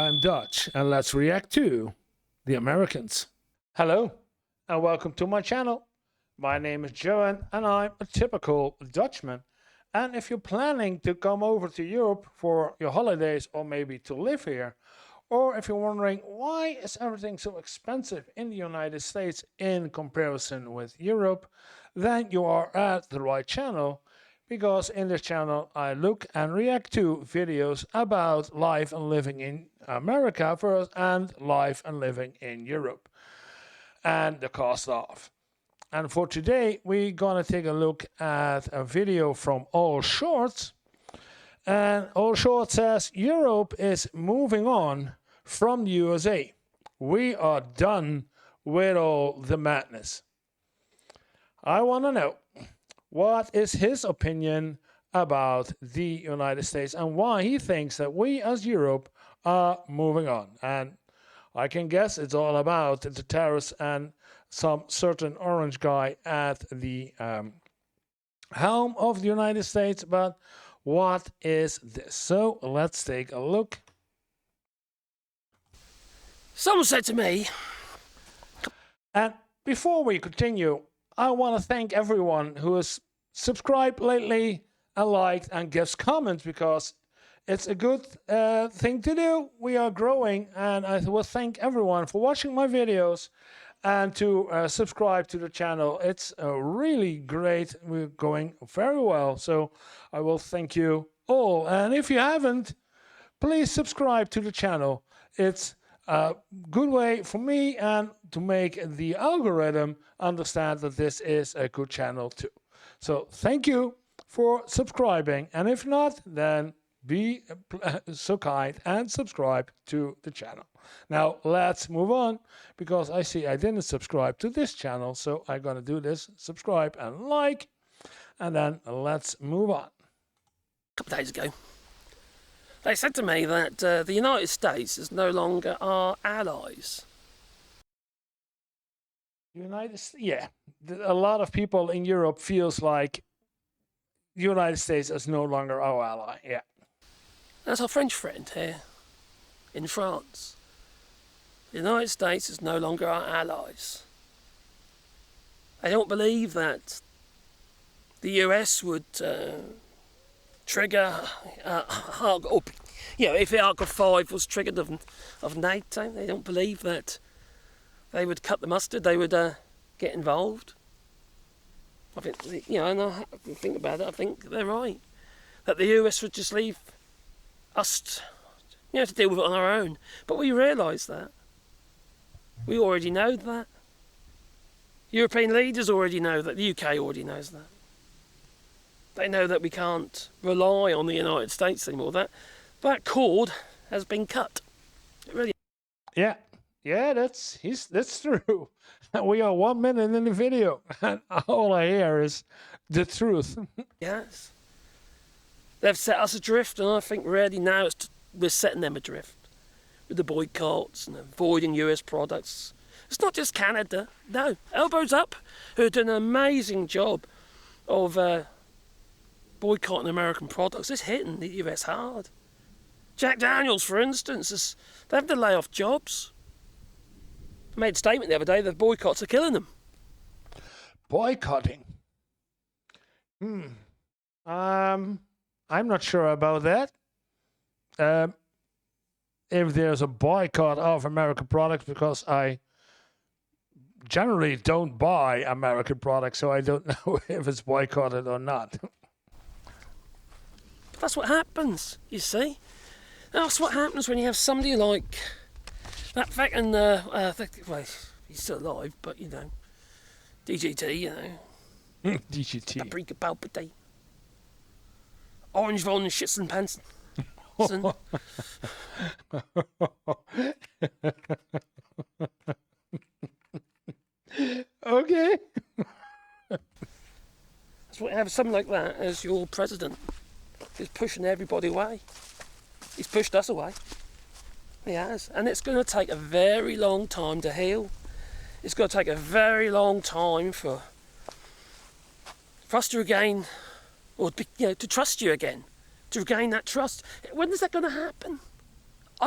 I'm Dutch, and let's react to the Americans. Hello, and welcome to my channel. My name is Johan, and I'm a typical Dutchman. And if you're planning to come over to Europe for your holidays or maybe to live here, or if you're wondering why is everything so expensive in the United States in comparison with Europe, then you are at the right channel. Because in this channel I look and react to videos about life and living in America first and life and living in Europe and the cost of. And for today we're gonna take a look at a video from All Shorts. And All Shorts says Europe is moving on from the USA. We are done with all the madness. I want to know, what is his opinion about the United States and why he thinks that we as Europe are moving on? And I can guess it's all about the tariffs and some certain orange guy at the helm of the United States. But what is this? So let's take a look. Someone said to me, and before we continue, I want to thank everyone who has subscribed lately and liked and gives comments, because it's a good thing to do. We are growing, and I will thank everyone for watching my videos and to subscribe to the channel. It's really great. We're going very well, so I will thank you all. And if you haven't, please subscribe to the channel. It's a good way for me and to make the algorithm understand that this is a good channel too. So thank you for subscribing, and if not, then be so kind and subscribe to the channel. Now let's move on, because I see I didn't subscribe to this channel, so I'm gonna do this: subscribe and like, and then let's move on. a couple of days ago, they said to me that the United States is no longer our allies. United States, yeah. A lot of people in Europe feels like the United States is no longer our ally. Yeah. That's our French friend here in France. The United States is no longer our allies. I don't believe that the US would trigger, if Article 5 was triggered of NATO, they don't believe that they would cut the mustard, they would get involved. I think, and I think about it, I think they're right. That the US would just leave us, to deal with it on our own. But we realise that. We already know that. European leaders already know that. The UK already knows that. They know that we can't rely on the United States anymore. That cord has been cut. It really. Yeah, that's true. We are 1 minute in the video, and all I hear is the truth. Yes. They've set us adrift, and I think really now we're setting them adrift with the boycotts and avoiding US products. It's not just Canada. No, Elbows Up, who did an amazing job of boycotting American products. It's hitting the US hard. Jack Daniels, for instance, they have to lay off jobs. I made a statement the other day that boycotts are killing them. Boycotting? I'm not sure about that. If there's a boycott of American products, because I generally don't buy American products, so I don't know if it's boycotted or not. That's what happens, you see. That's what happens when you have somebody like that fucking, he's still alive, but DGT, DGT. Paprika Palpite. Orange von Schützenpanzer. Okay. That's what you have something like that as your president. He's pushing everybody away. He's pushed us away. He has. And it's going to take a very long time to heal. It's going to take a very long time for us to regain, or to trust you again, to regain that trust. When is that going to happen?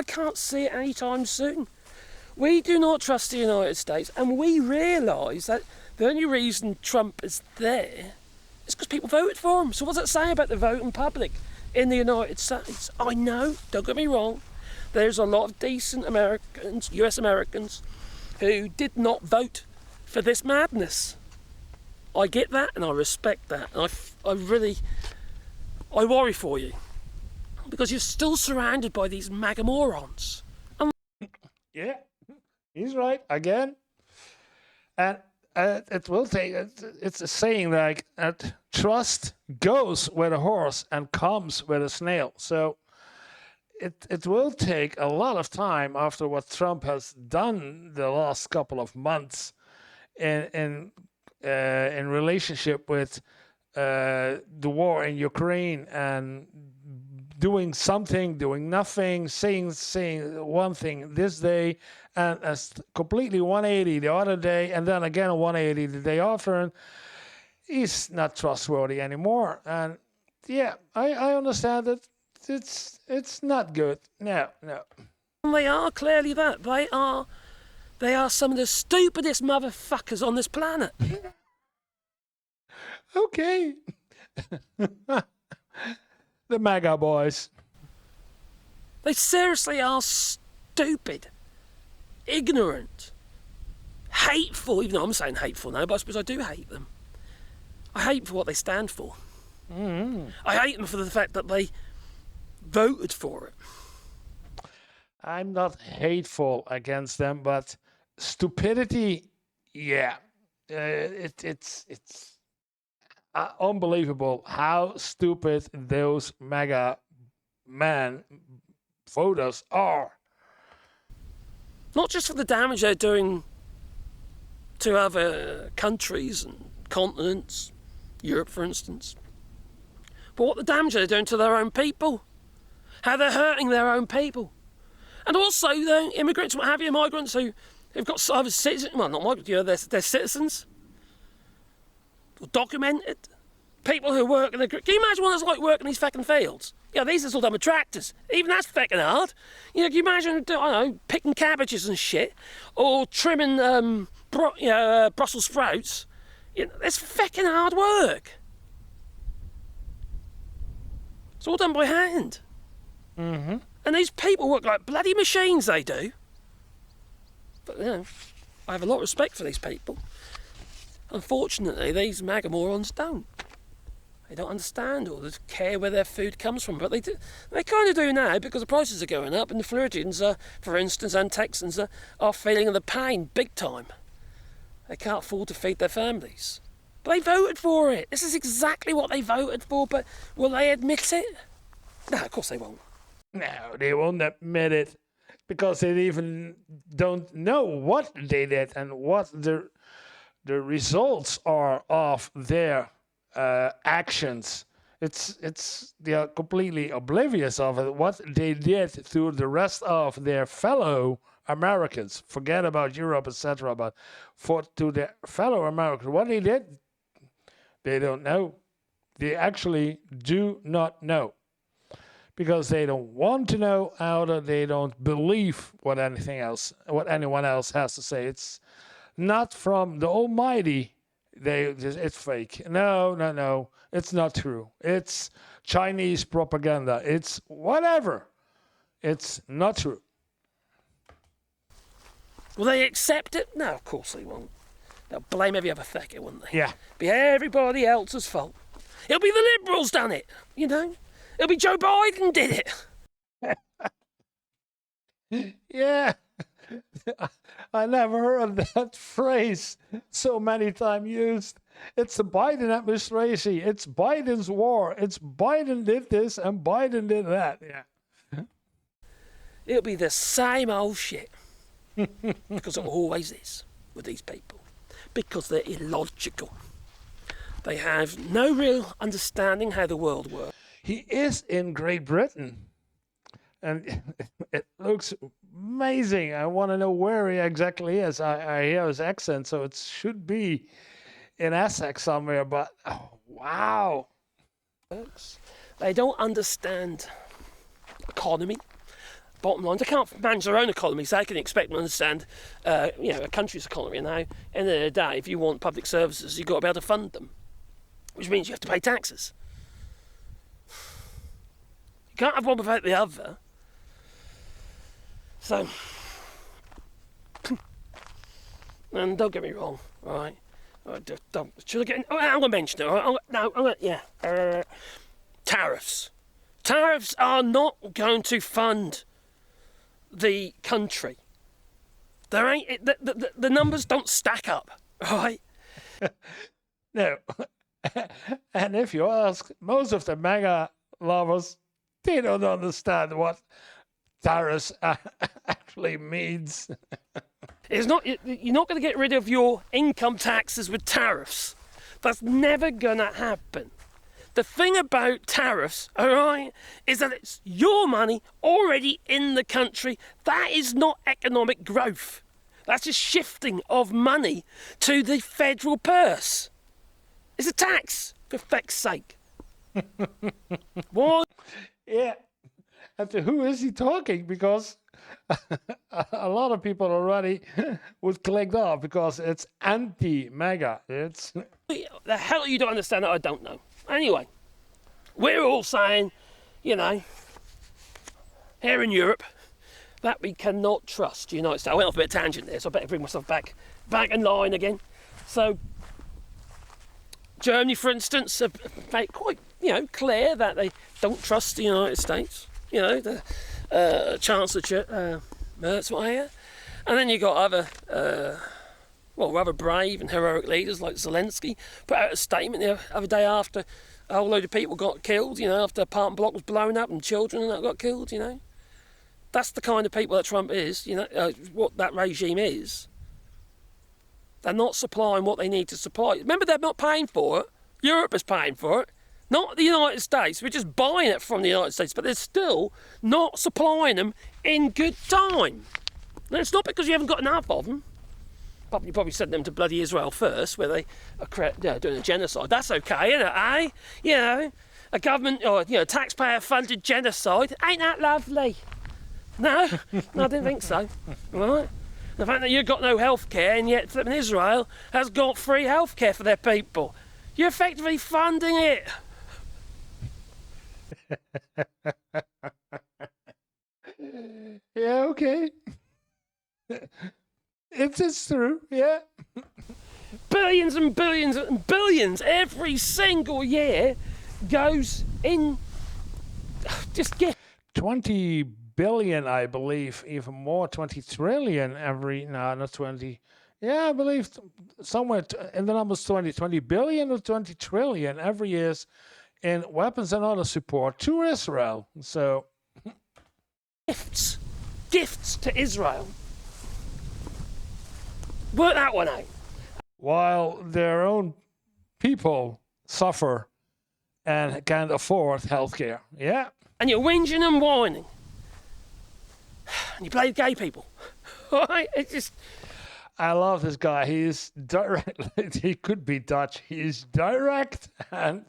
I can't see it anytime soon. We do not trust the United States, and we realise that the only reason Trump is there is because people voted for him. So what does it say about the voting public in the United States? I know, don't get me wrong, there's a lot of decent Americans, US Americans, who did not vote for this madness. I get that and I respect that. And I worry for you. Because you're still surrounded by these MAGA morons. Yeah, he's right again. And it will take, it's a saying like, trust goes where the horse and comes where the snail. So it will take a lot of time after what Trump has done the last couple of months in relationship with the war in Ukraine and doing something, doing nothing, saying one thing this day and completely 180 the other day, and then again 180 the day after, and he's not trustworthy anymore. And yeah, I understand that it's not good. No. They are clearly that. They are some of the stupidest motherfuckers on this planet. Okay. The MAGA boys. They seriously are stupid, ignorant, hateful, even though I'm saying hateful now, but I suppose I do hate them. I hate them for what they stand for. Mm-hmm. I hate them for the fact that they voted for it. I'm not hateful against them, but stupidity, yeah. It's unbelievable how stupid those MAGA man voters are. Not just for the damage they're doing to other countries and continents, Europe for instance, but what the damage they're doing to their own people, how they're hurting their own people. And also, immigrants, what have you, migrants who've got either citizens, well, not migrants, they're citizens, documented, people who work in the... Can you imagine what it's like working in these fucking fields? These are all done with tractors. Even that's fucking hard. Can you imagine, I don't know, picking cabbages and shit, or trimming Brussels sprouts? It's fucking hard work. It's all done by hand. Mm-hmm. And these people work like bloody machines, they do. But, I have a lot of respect for these people. Unfortunately, these MAGA morons don't. They don't understand or care where their food comes from. But they do. They kind of do now because the prices are going up and the Floridians, for instance, and Texans are feeling the pain big time. They can't afford to feed their families. But they voted for it. This is exactly what they voted for, but will they admit it? No, of course they won't. No, they won't admit it because they even don't know what they did and what the results are of their actions. They are completely oblivious of it, what they did to the rest of their fellow Americans. Forget about Europe, etc. But to their fellow Americans, what they did, they don't know. They actually do not know. Because they don't want to know, or they don't believe what anyone else has to say. It's not from the Almighty. It's fake. No. It's not true. It's Chinese propaganda. It's whatever. It's not true. Will they accept it? No, of course they won't. They'll blame every other fecker, won't they? Yeah. Be everybody else's fault. It'll be the Liberals done it, It'll be Joe Biden did it. Yeah. I never heard that phrase so many times used. It's the Biden administration. It's Biden's war. It's Biden did this and Biden did that. Yeah. It'll be the same old shit. Because it always is with these people. Because they're illogical. They have no real understanding how the world works. He is in Great Britain, and it looks amazing. I want to know where he exactly is. I hear his accent, so it should be in Essex somewhere, but wow. They don't understand economy. bottom line, they can't manage their own economy, so they can expect to understand, a country's economy. And now, at the end of the day, if you want public services, you've got to be able to fund them, which means you have to pay taxes. You can't have one without the other. So, and don't get me wrong, all right? Should I get in? I'm going to mention it. Tariffs. Tariffs are not going to fund the country. The numbers don't stack up, right? No. And if you ask most of the MAGA lovers, they don't understand what tariffs actually means. You're not going to get rid of your income taxes with tariffs. That's never going to happen. The thing about tariffs, all right, is that it's your money already in the country. That is not economic growth. That's a shifting of money to the federal purse. It's a tax, for feck's sake. What? Yeah. And to who is he talking? Because a lot of people already would click off because it's anti-MAGA. It's the hell you don't understand that, I don't know. Anyway, we're all saying, here in Europe, that we cannot trust the United States. I went off a bit of a tangent there, so I better bring myself back in line again. So, Germany, for instance, have made quite, clear that they don't trust the United States. The Chancellor Merz, what I hear. And then you've got other, rather brave and heroic leaders like Zelensky put out a statement the other day after a whole load of people got killed, after an apartment block was blown up and children and that got killed, That's the kind of people that Trump is, what that regime is. They're not supplying what they need to supply. Remember, they're not paying for it. Europe is paying for it. Not the United States. We're just buying it from the United States, but they're still not supplying them in good time. And it's not because you haven't got enough of them. You probably sent them to bloody Israel first, where they are doing a genocide. That's okay, isn't it, eh? A government or taxpayer-funded genocide. Ain't that lovely? No, I didn't think so. Right? The fact that you've got no health care and yet flipping Israel has got free health care for their people. You're effectively funding it. Yeah, okay. It's true, yeah. Billions and billions and billions every single year goes in. Just get 20 billion, I believe, even more, 20 trillion every, no, not 20. Yeah, I believe somewhere in the numbers 20 billion or 20 trillion every year in weapons and other support to Israel. So gifts to Israel. Work that one out. While their own people suffer and can't afford healthcare. Yeah. And you're whinging and whining. And you play gay people. Right? It's just. I love this guy. He's direct. He could be Dutch. He's direct and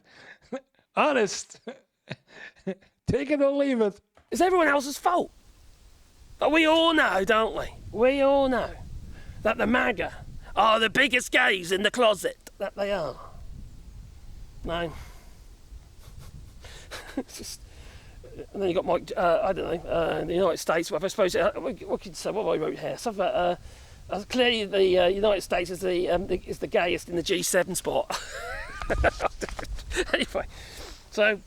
honest. Take it or leave it. It's everyone else's fault. But we all know, don't we? We all know that the MAGA are the biggest gays in the closet. That they are. No. It's just. And then you got Mike. The United States. Well, I suppose. What could you say? What have I wrote here? Something about. Clearly, the United States is the gayest in the G7 spot. Anyway, so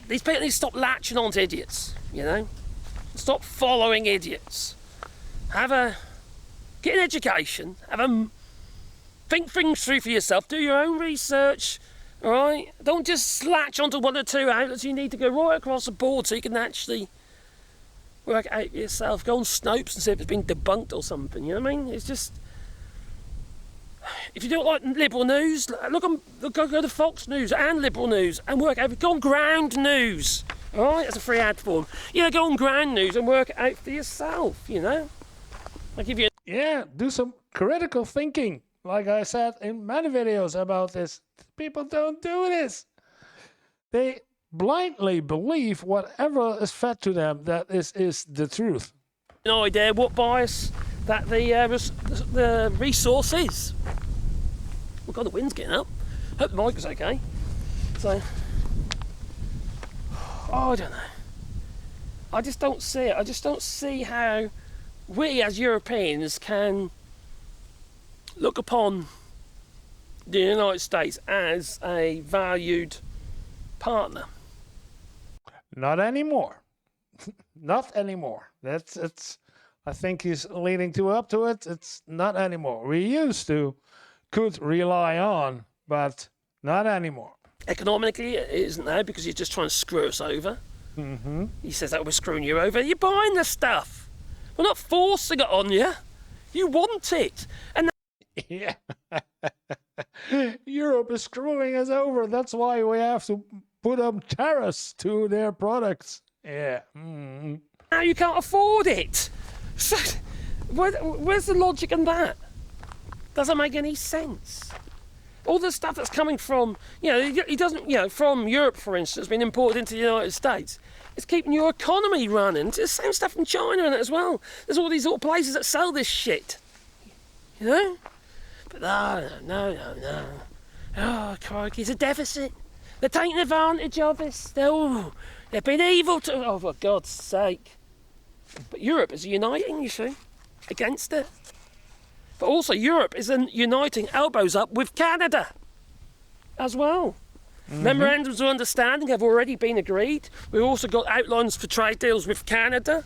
these people need to stop latching on to idiots. Stop following idiots. Get an education. Think things through for yourself. Do your own research. All right. Don't just latch onto one or two outlets. You need to go right across the board so you can actually work it out yourself. Go on Snopes and see if it's been debunked or something. You know what I mean? It's just. If you don't like liberal news, go to Fox News and liberal news and work out. Go on Ground News. All right, that's a free ad form. Go on Ground News and work it out for yourself. I'll give you. Yeah, do some critical thinking. Like I said in many videos about this, people don't do this. They blindly believe whatever is fed to them that is the truth. No idea what bias that the resource is. Oh God, the wind's getting up. Hope the mic is okay. So, I don't know. I just don't see it. I just don't see how we as Europeans can look upon the United States as a valued partner. Not anymore. Not anymore. It's. I think he's leading up to it. It's not anymore. We used to could rely on, but not anymore. Economically, it isn't now because you're just trying to screw us over. Mm-hmm. He says that we're screwing you over. You're buying the stuff. We're not forcing it on you. You want it. And yeah. Europe is screwing us over. That's why we have to put up tariffs to their products. Yeah. Mm-hmm. Now you can't afford it. So, where's the logic in that? Doesn't make any sense. All the stuff that's coming from, he doesn't, from Europe, for instance, being imported into the United States, it's keeping your economy running. It's the same stuff from China in it as well. There's all these little places that sell this shit. But no. Oh, crikey, it's a deficit. They're taking advantage of us. They've been evil to... Oh, for God's sake. But Europe is uniting, you see, against it. But also Europe is uniting elbows up with Canada as well. Mm-hmm. Memorandums of understanding have already been agreed. We've also got outlines for trade deals with Canada.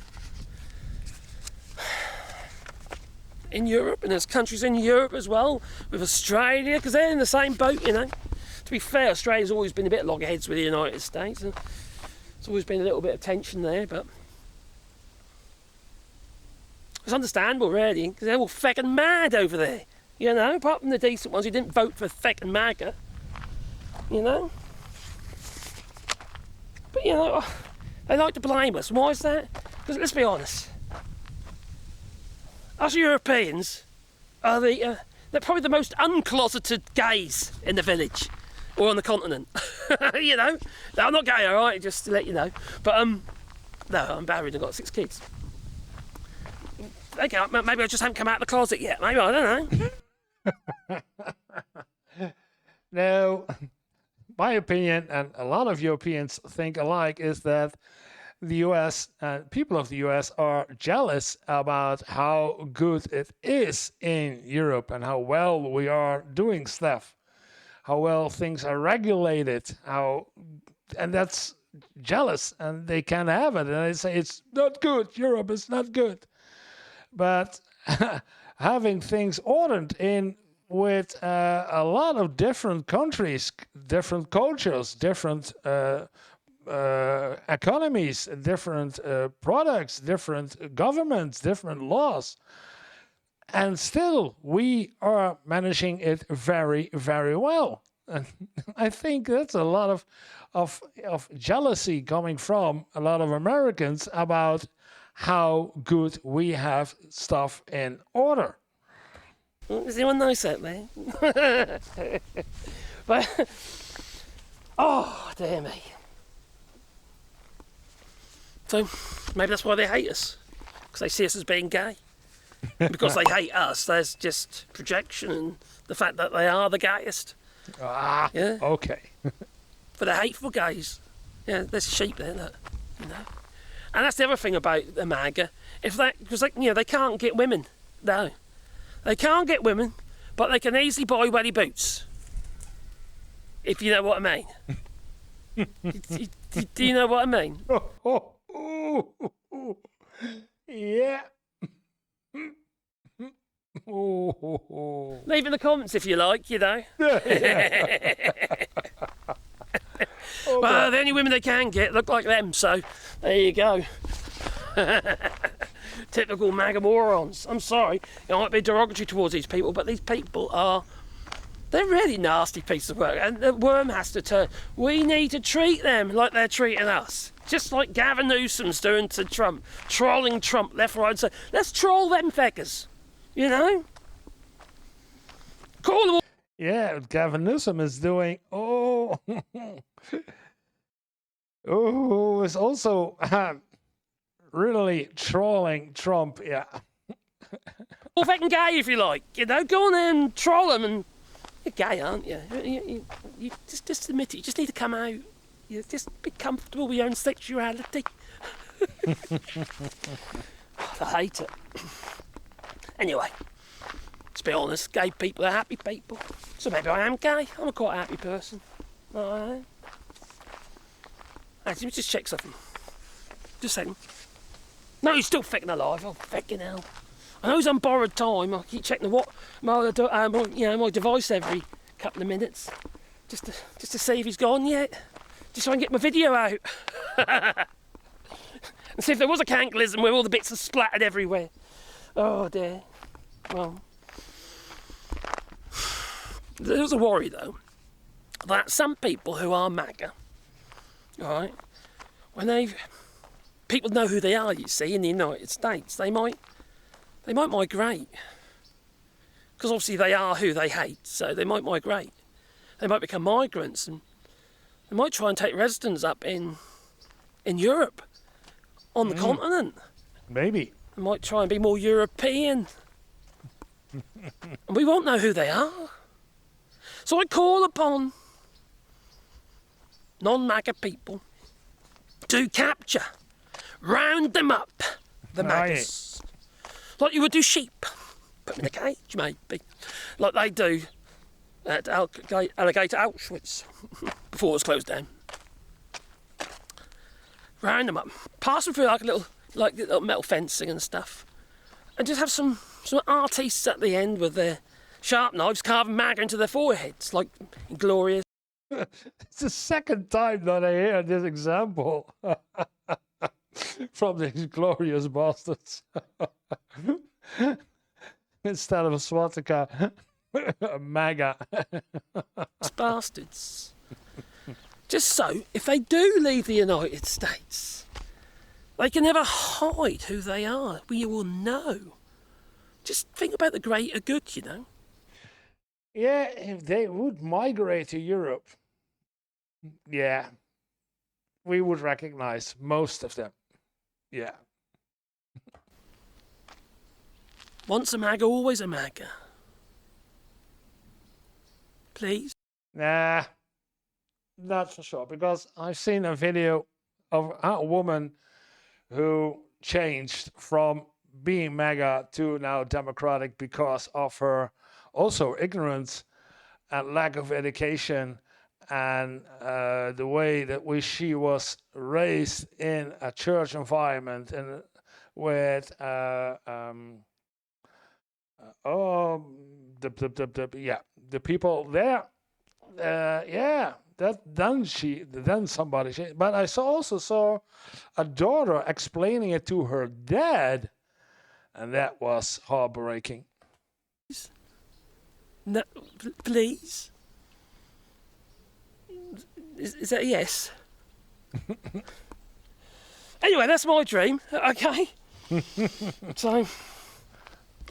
In Europe, and there's countries in Europe as well, with Australia, because they're in the same boat, To be fair, Australia's always been a bit loggerheads with the United States. And there's always been a little bit of tension there, but it's understandable, really, because they're all feckin' mad over there, apart from the decent ones who didn't vote for feckin' MAGA, But, they like to blame us. Why is that? Because, let's be honest, us Europeans are they're probably the most uncloseted gays in the village or on the continent. No, I'm not gay, all right, just to let you know. But, no, I'm married and got 6 kids. Okay, maybe I just haven't come out of the closet yet. Maybe, I don't know. Now, my opinion, and a lot of Europeans think alike, is that the US and people of the US are jealous about how good it is in Europe and how well we are doing stuff, how well things are regulated, and that's jealous, and they can't have it, and they say it's not good. Europe is not good. But having things ordered in with a lot of different countries, different cultures, different economies, different products, different governments, different laws, and still we are managing it very, very well. And I think that's a lot of jealousy coming from a lot of Americans about how good we have stuff in order. Is anyone nice out there? But, oh, dear me. So, maybe that's why they hate us. Because they see us as being gay. Because they hate us, there's just projection and the fact that they are the gayest. Ah, yeah? Okay. For the hateful gays. Yeah, there's sheep there, look, And that's the other thing about the MAGA. Because they can't get women. No. They can't get women, but they can easily buy welly boots. If you know what I mean. Do you know what I mean? Yeah. Leave in the comments if you like, Well, the only women they can get look like them, so there you go. Typical MAGA morons. I'm sorry, it might be derogatory towards these people, but these people they're really nasty pieces of work, and the worm has to turn. We need to treat them like they're treating us. Just like Gavin Newsom's doing to Trump, trolling Trump left, right, and centre. Let's troll them feckers, Call them all. Yeah, Gavin Newsom is doing, who is also really trolling Trump. Yeah. Or fucking gay if you like, you know, go on there and troll them. And you're gay, aren't you? You just admit it. You just need to come out. You just be comfortable with your own sexuality. I hate it. Anyway, let's be honest, gay people are happy people. So maybe I am gay. I'm a quite happy person. Actually, let me just check something. Just a second. No, he's still fucking alive. Oh, fucking hell. I know he's on borrowed time. I keep checking my device every couple of minutes, just to see if he's gone yet. Just so I can get my video out and see if there was a cataclysm where all the bits are splattered everywhere. Oh dear. Well, there's a worry though that some people who are MAGA, all right, when people know who they are, you see, in the United States, they might migrate. Because obviously they are who they hate, so they might migrate. They might become migrants and they might try and take residence up in Europe, on the continent. Maybe. They might try and be more European. And we won't know who they are. So I call upon non-MAGA people to capture, round them up, the MAGAs. Like you would do sheep. Put them in a cage, maybe. Like they do at Alligator Auschwitz before it was closed down. Round them up. Pass them through like little metal fencing and stuff. And just have some artists at the end with their sharp knives carving MAGA into their foreheads, like Glorious. It's the second time that I hear this example from these glorious bastards. Instead of a swastika, a MAGA. Bastards. Just so, if they do leave the United States, they can never hide who they are. We will know. Just think about the greater good, you know. Yeah, if they would migrate to Europe, yeah, we would recognize most of them. Yeah. Once a MAGA, always a MAGA. Please? Nah, not for sure, because I've seen a video of a woman who changed from being MAGA to now Democratic because of her also ignorance and lack of education and the way that she was raised in a church environment and with the people there, then somebody. But I also saw a daughter explaining it to her dad, and that was heartbreaking. No, please. Is that a yes? Anyway, that's my dream. Okay. So,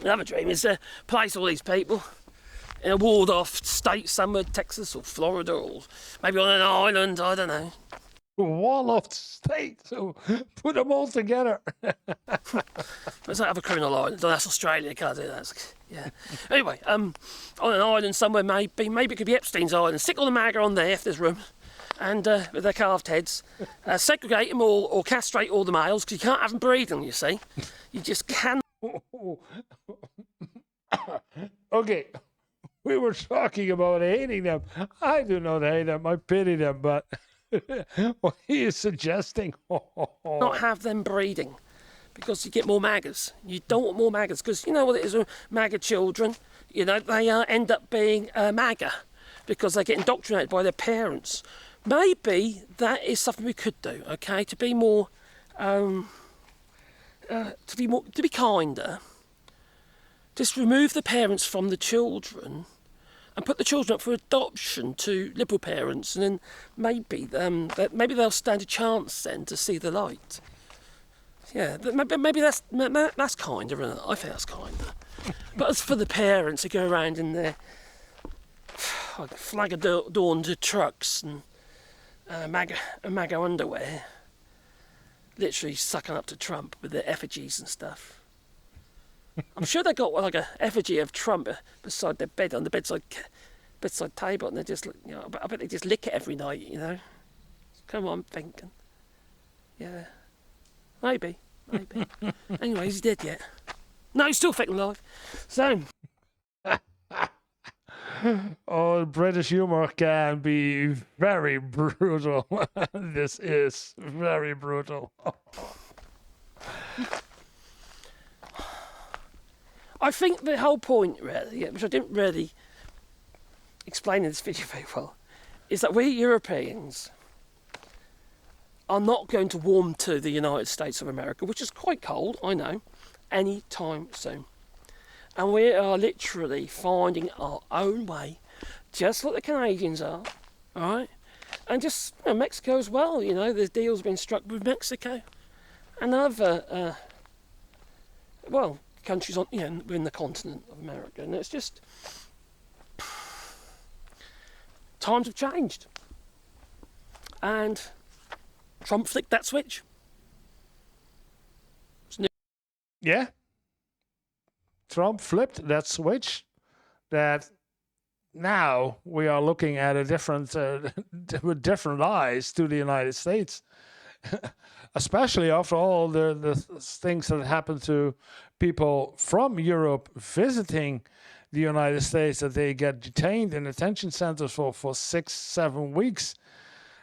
another dream is to place all these people in a walled-off state somewhere, Texas or Florida, or maybe on an island. I don't know. Wall-off state. So put them all together. Let's not have a criminal island. That's Australia. Can't do that. Yeah. Anyway, on an island somewhere, maybe it could be Epstein's Island. Stick all the MAGA on there if there's room, and with their carved heads, segregate them or castrate all the males because you can't have them breeding. You see, you just can't. Okay, we were talking about hating them. I do not hate them. I pity them, but what are you suggesting? Not have them breeding. Because you get more MAGAs. You don't want more MAGAs because you know what it is with MAGA children. You know, they end up being MAGA because they get indoctrinated by their parents. Maybe that is something we could do, okay? To be more, to be kinder. Just remove the parents from the children and put the children up for adoption to Liberal parents, and then maybe they'll stand a chance then to see the light. Yeah, maybe that's kinder, isn't it? I think that's kinder. But as for the parents who go around in their flag-adorned trucks and MAGA underwear, literally sucking up to Trump with their effigies and stuff. I'm sure they got like a effigy of Trump beside their bed on the bedside table, and they just, I bet they just lick it every night, Come on, I'm thinking. Yeah, maybe. Anyway, is he dead yet? No, he's still fucking alive. So. Oh, British humor can be very brutal. This is very brutal. I think the whole point, really, which I didn't really explain in this video very well, is that we Europeans are not going to warm to the United States of America, which is quite cold, I know, any time soon. And we are literally finding our own way, just like the Canadians are, all right? And just Mexico as well, the deal's been struck with Mexico and other, countries on, within the continent of America. And it's just, times have changed. And Trump flicked that switch. Yeah. Trump flipped that switch, that now we are looking at a different, with different eyes to the United States, especially after all the things that happened to people from Europe visiting the United States, that they get detained in detention centers for 6-7 weeks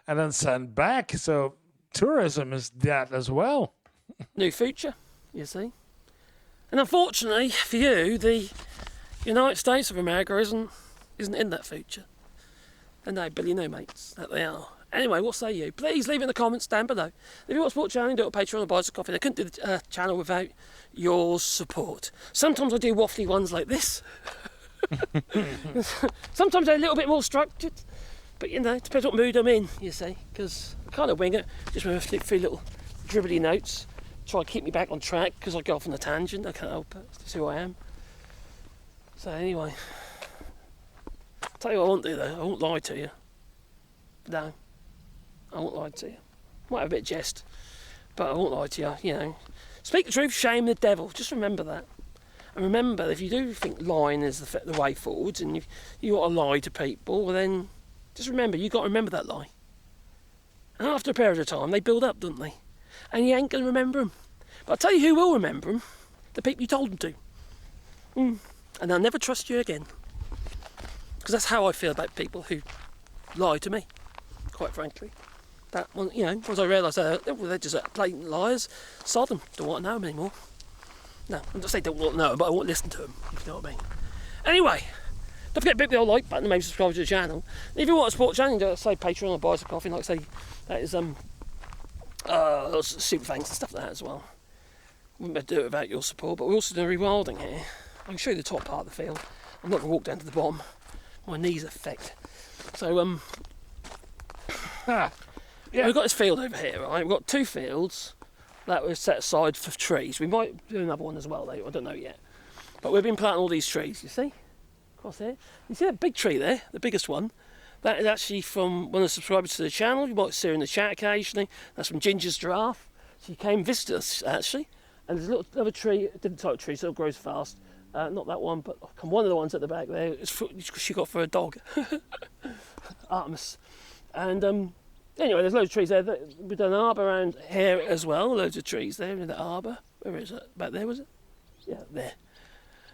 and then sent back. So tourism is dead as well. New future, you see. And unfortunately for you, the United States of America isn't in that future. And they barely know, mates, that they are. Anyway, what say you? Please leave it in the comments down below. If you want to support the channel, do it on Patreon or buy us a coffee. I couldn't do the channel without your support. Sometimes I do waffly ones like this. Sometimes they're a little bit more structured. But, it depends what mood I'm in, you see. Because I kind of wing it. Just want to flip through little dribbly notes. Try to keep me back on track, because I go off on a tangent. I can't help it. It's who I am. So anyway, I'll tell you what I won't do though. I won't lie to you. No, I won't lie to you. Might have a bit of jest, but I won't lie to you. Speak the truth, shame the devil. Just remember that. And remember, if you do think lying is the way forwards, and you got to lie to people, well then, just remember, you got to remember that lie. And after a period of time, they build up, don't they? And you ain't going to remember them. But I'll tell you who will remember them. The people you told them to. And they'll never trust you again. Because that's how I feel about people who lie to me, quite frankly. That one, once I realised they're just blatant liars, sod them. Don't want to know them anymore. No, I'm just saying don't want to know them, but I won't listen to them, if you know what I mean. Anyway, don't forget to hit the old like button and maybe subscribe to the channel. And if you want to support the channel, do say Patreon or buy us a coffee. Like I say, that is super thanks and stuff like that as well. Wouldn't be able to do it without your support, but we're also doing rewilding here. I can show you the top part of the field. I'm not going to walk down to the bottom. My knees are fucked. So, we've got this field over here, right? We've got 2 fields that were set aside for trees. We might do another one as well, though. I don't know yet. But we've been planting all these trees, you see? Across here. You see that big tree there? The biggest one? That is actually from one of the subscribers to the channel. You might see her in the chat occasionally. That's from Ginger's Giraffe. She came and visited us, actually. And there's a little other tree, a different type of tree, so it grows fast. Not that one, but one of the ones at the back there. She got for a dog. Artemis. And anyway, there's loads of trees there. We've done an arbour around here as well. Loads of trees there in the arbour. Where is it? Back there, was it? Yeah, there.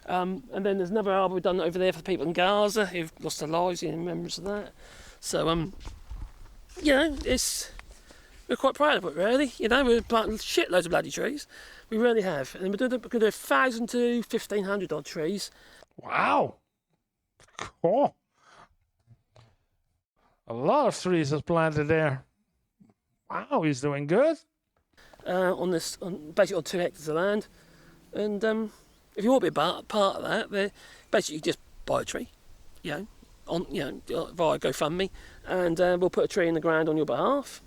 And then there's another arbour we've done over there for the people in Gaza who've lost their lives, members of that. So, we're quite proud of it, really. We've planted shitloads of bloody trees. We really have. And we're going to do 1,000 to 1,500 odd trees. Wow. Cool. A lot of trees is planted there. Wow, he's doing good. Basically on 2 hectares of land. And if you want to be a part of that, basically you just buy a tree, via GoFundMe, and we'll put a tree in the ground on your behalf.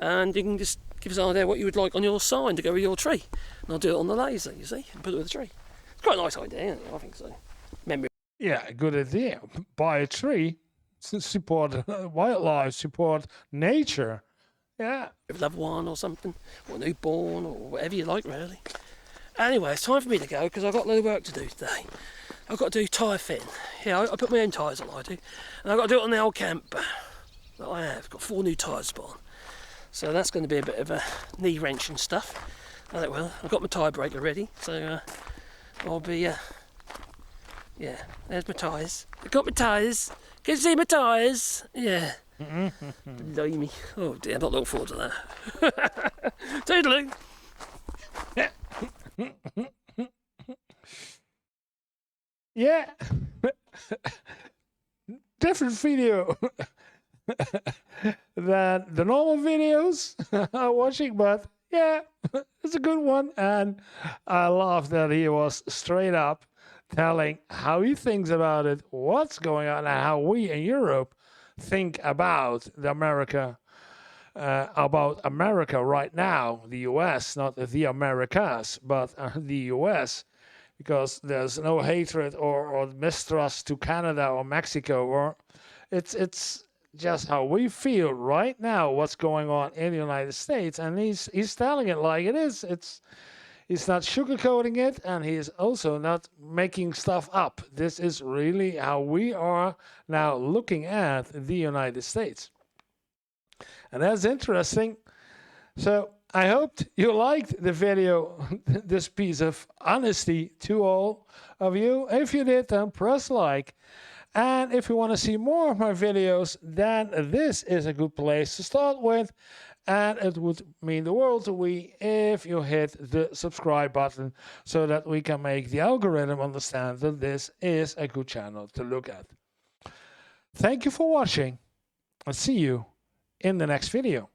And you can just give us an idea what you would like on your sign to go with your tree. And I'll do it on the laser, you see, and put it with the tree. It's quite a nice idea, isn't it? I think so. Memory. Yeah, good idea. Buy a tree support wildlife, support nature. Yeah. Loved one or something, or newborn, or whatever you like, really. Anyway, it's time for me to go because I've got a load of work to do today. I've got to do tyre fitting. Yeah, I put my own tyres on, I do. And I've got to do it on the old camper that I have. Got 4 new tyres put on. So that's going to be a bit of a knee wrench and stuff. I think, well, I've got my tyre breaker ready, so I'll be, yeah, there's my tyres. I've got my tyres. Can you see my tyres? Yeah. Blimey. Oh dear, I'm not looking forward to that. Toodaloo. Yeah. Different video than the normal videos I'm watching, but yeah, it's a good one. And I love that he was straight up telling how he thinks about it, what's going on, and how we in Europe think about America right now, the US, not the Americas, but the US, because there's no hatred or mistrust to Canada or Mexico, or it's just how we feel right now, what's going on in the United States, and he's telling it like it is. He's not sugarcoating it, and he's also not making stuff up. This is really how we are now looking at the United States. And that's interesting. So I hoped you liked the video, this piece of honesty to all of you. If you did, then press like. And if you want to see more of my videos, then this is a good place to start with. And it would mean the world to me if you hit the subscribe button so that we can make the algorithm understand that this is a good channel to look at. Thank you for watching, and see you in the next video.